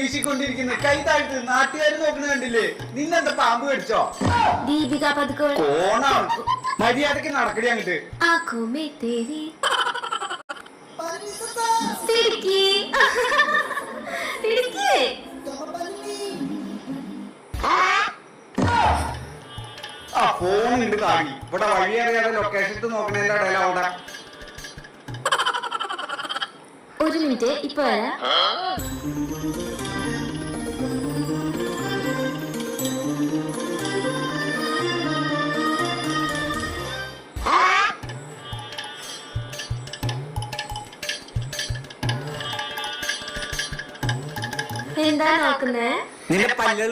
വീശിക്കൊണ്ടിരിക്കുന്നു. കൈ താഴ്ത്ത്. നാട്ടുകാർ നോക്കണ കണ്ടില്ലേ? നിന്നെന്താ പാമ്പ് കടിച്ചോ? ദീപിക പതുക്കോൾ കോണം. മര്യാദക്ക് നടക്കടി അങ്ങോട്ട്. ആ ഫോൺ ഉണ്ട് താങ്ങി. ഇവിടെ വഴിയറിയാതെ ലൊക്കേഷൻ നോക്കണേന്റെ ഇടയില അവിടെ. ഒരു മിനിറ്റ്, ഇപ്പൊ വരാം. എന്താ നോക്കുന്നേ? നിന്റെ പല്ല്